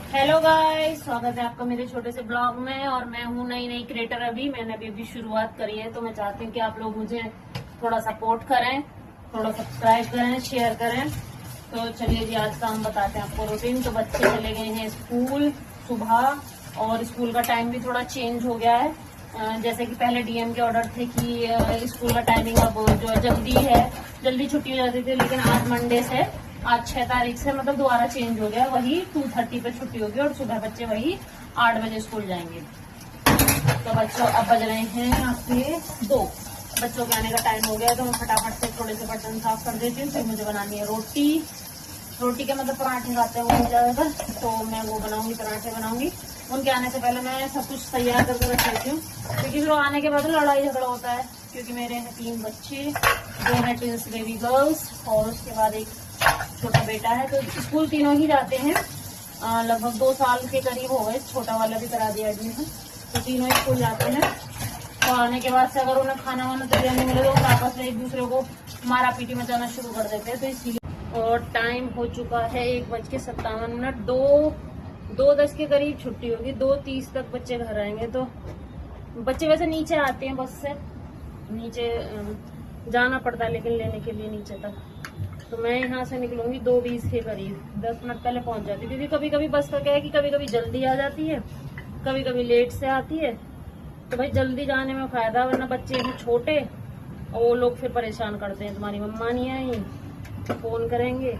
Hello guys, स्वागत है आपका मेरे छोटे से ब्लॉग में। और मैं हूँ नई क्रिएटर। मैंने अभी शुरुआत करी है, तो मैं चाहती हूँ कि आप लोग मुझे थोड़ा सपोर्ट करें, थोड़ा सब्सक्राइब करें, शेयर करें। तो चलिए जी, आज का हम बताते हैं आपको रूटीन। तो बच्चे चले गए हैं स्कूल सुबह, और स्कूल का टाइम भी थोड़ा चेंज हो गया है। जैसे कि पहले डीएम के ऑर्डर थे कि स्कूल का टाइमिंग अब जो है जल्दी छुट्टी हो जाती थी, लेकिन आज मंडे से, आज 6 तारीख से मतलब दोबारा चेंज हो गया। वही 2:30 पे छुट्टी होगी और सुबह बच्चे वही 8 बजे स्कूल जाएंगे। तो बच्चों अब बज रहे हैं आपके 2। बच्चों के आने का टाइम हो गया, तो मैं फटाफट से थोड़े से बर्तन साफ कर देती हूँ। फिर मुझे बनानी है रोटी के मतलब पराठे खाते हैं वो ज्यादातर, तो मैं वो बनाऊंगी, पराठे बनाऊंगी। उनके आने से पहले मैं सब कुछ तैयार करके रख लेती हूँ, क्योंकि फिर आने के बाद लड़ाई झगड़ा होता है। क्योंकि मेरे हैं 3 बच्चे, 2 हैं ट्विंस बेबी गर्ल्स, और उसके बाद एक छोटा बेटा है। तो स्कूल तीनों ही जाते हैं, लगभग 2 साल के करीब हो गए। छोटा वाला भी करा दिया एडमिशन। तो तीनों स्कूल जाते हैं। तो आने के बाद से अगर उन्हें खाना वाना तैयार नहीं मिले तो आपस में एक दूसरे को मारा पीटी मचाना शुरू कर देते हैं। तो इसीलिए, और टाइम हो चुका है 1:57। 2:10 के करीब छुट्टी होगी। 2:30 तक बच्चे घर आएंगे। तो बच्चे वैसे नीचे आते हैं, बस से नीचे जाना पड़ता है लेकिन लेने के लिए नीचे तक। तो मैं यहाँ से निकलूंगी 2:20 के करीब, 10 मिनट पहले पहुंच जाती हूँ। क्योंकि कभी कभी बस का क्या है कि कभी कभी जल्दी आ जाती है, कभी कभी लेट से आती है। तो भाई जल्दी जाने में फायदा, वरना बच्चे हैं छोटे और वो लोग फिर परेशान करते हैं, तुम्हारी मम्मा नहीं आई, फोन करेंगे।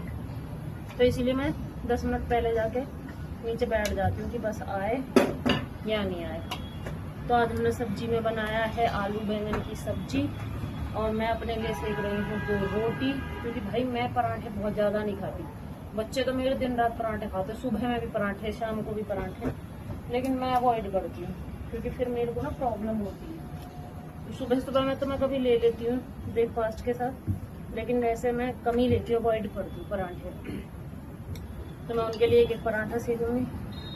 तो इसीलिए मैं 10 मिनट पहले जाके नीचे बैठ जाती हूँ कि बस आए या नहीं आए। तो आज हमने सब्जी में बनाया है आलू बैंगन की सब्जी, और मैं अपने लिए सेक रही हूँ 2 रोटी। क्योंकि भाई मैं पराठे बहुत ज्यादा नहीं खाती। बच्चे तो मेरे दिन रात पराठे खाते, सुबह में भी पराठे, शाम को भी पराठे, लेकिन मैं अवॉइड करती हूँ क्योंकि फिर मेरे को ना प्रॉब्लम होती है। तो सुबह में तो मैं कभी ले लेती हूँ ब्रेकफास्ट के साथ, लेकिन वैसे मैं कम ही लेती हूँ, अवॉइड करती हूँ पराठे। तो मैं उनके लिए एक पराठा सेकूंगी।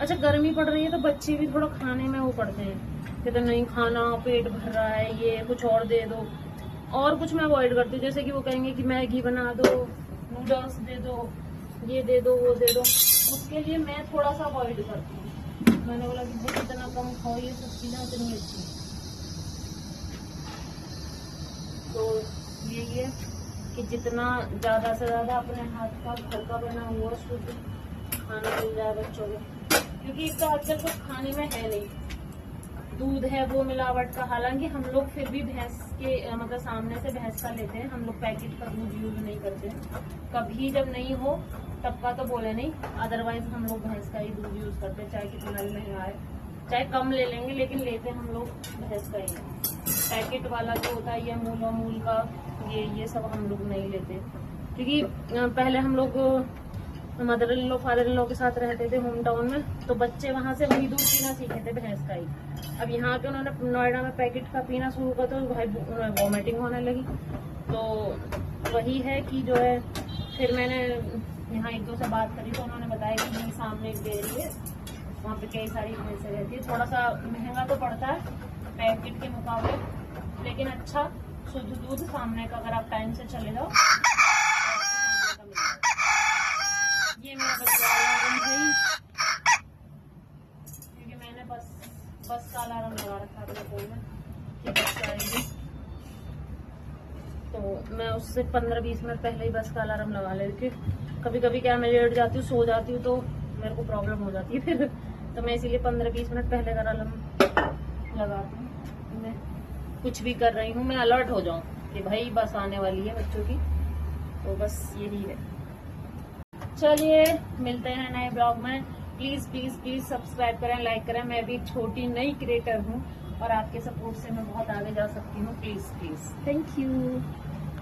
अच्छा, गर्मी पड़ रही है तो बच्चे भी थोड़ा खाने में वो पड़ते हैं, कहते नहीं खाना, पेट भर रहा है, ये कुछ और दे दो। और कुछ मैं अवॉइड करती हूँ, जैसे कि वो कहेंगे कि मैगी बना दो, नूडल्स दे दो, ये दे दो, वो दे दो। उसके लिए मैं थोड़ा सा अवॉइड करती हूँ। मैंने बोला कि भाई इतना कम खाओ, ये सब चीजें इतनी अच्छी। तो यही है कि जितना ज्यादा से ज्यादा अपने हाथ का घर का बना हुआ शुद्ध खाना मिल जाए बच्चों को। क्योंकि इसका आजकल कुछ खाने में है नहीं, दूध है वो मिलावट का। हालांकि हम लोग फिर भी भैंस के मतलब सामने से भैंस का लेते हैं, हम लोग पैकेट का दूध यूज नहीं करते। कभी जब नहीं हो तब का तो बोले नहीं, अदरवाइज हम लोग भैंस का ही दूध यूज करते हैं। चाहे कितना भी महंगा है, चाहे कम ले लेंगे, लेकिन लेते हम लोग भैंस का ही। पैकेट वाला जो होता है, ये अमूल का, ये सब हम लोग नहीं लेते। क्योंकि पहले हम लोग mother in law, father in law के साथ रहते थे होम टाउन में, तो बच्चे वहां से वही दूध पीना सीखे थे, भैंस का ही। अब यहाँ के उन्होंने नोएडा में पैकेट का पीना शुरू कर, तो भाई वॉमिटिंग होने लगी। तो वही है कि जो है, फिर मैंने यहाँ 1-2 से बात करी, तो उन्होंने बताया कि नहीं, सामने एक डेयरी है, वहाँ पे कई सारी भैंसें रहती है। थोड़ा सा महंगा तो पड़ता है पैकेट के मुकाबले, लेकिन अच्छा शुद्ध दूध सामने का, अगर आप टाइम से चले जाओ। ये मेरा बच्चा अलार्म भाई, क्योंकि मैंने बस का अलार्म लगा रखा है अपने फोन में कि बस आएगी। तो मैं उससे 15-20 मिनट पहले ही बस का अलार्म लगा लेती हूँ। कभी कभी क्या, मैं लेट जाती हूँ, सो जाती हूँ, तो मेरे को प्रॉब्लम हो जाती है फिर। तो मैं इसीलिए 15-20 मिनट पहले का अलार्म लगाती हूँ। मैं कुछ भी कर रही हूँ, मैं अलर्ट हो जाऊँ कि भाई बस आने वाली है बच्चों की। तो बस यही है। चलिए मिलते हैं नए ब्लॉग में। प्लीज प्लीज प्लीज सब्सक्राइब करें, लाइक करें। मैं भी छोटी नई क्रिएटर हूँ और आपके सपोर्ट से मैं बहुत आगे जा सकती हूँ। Please please, thank you.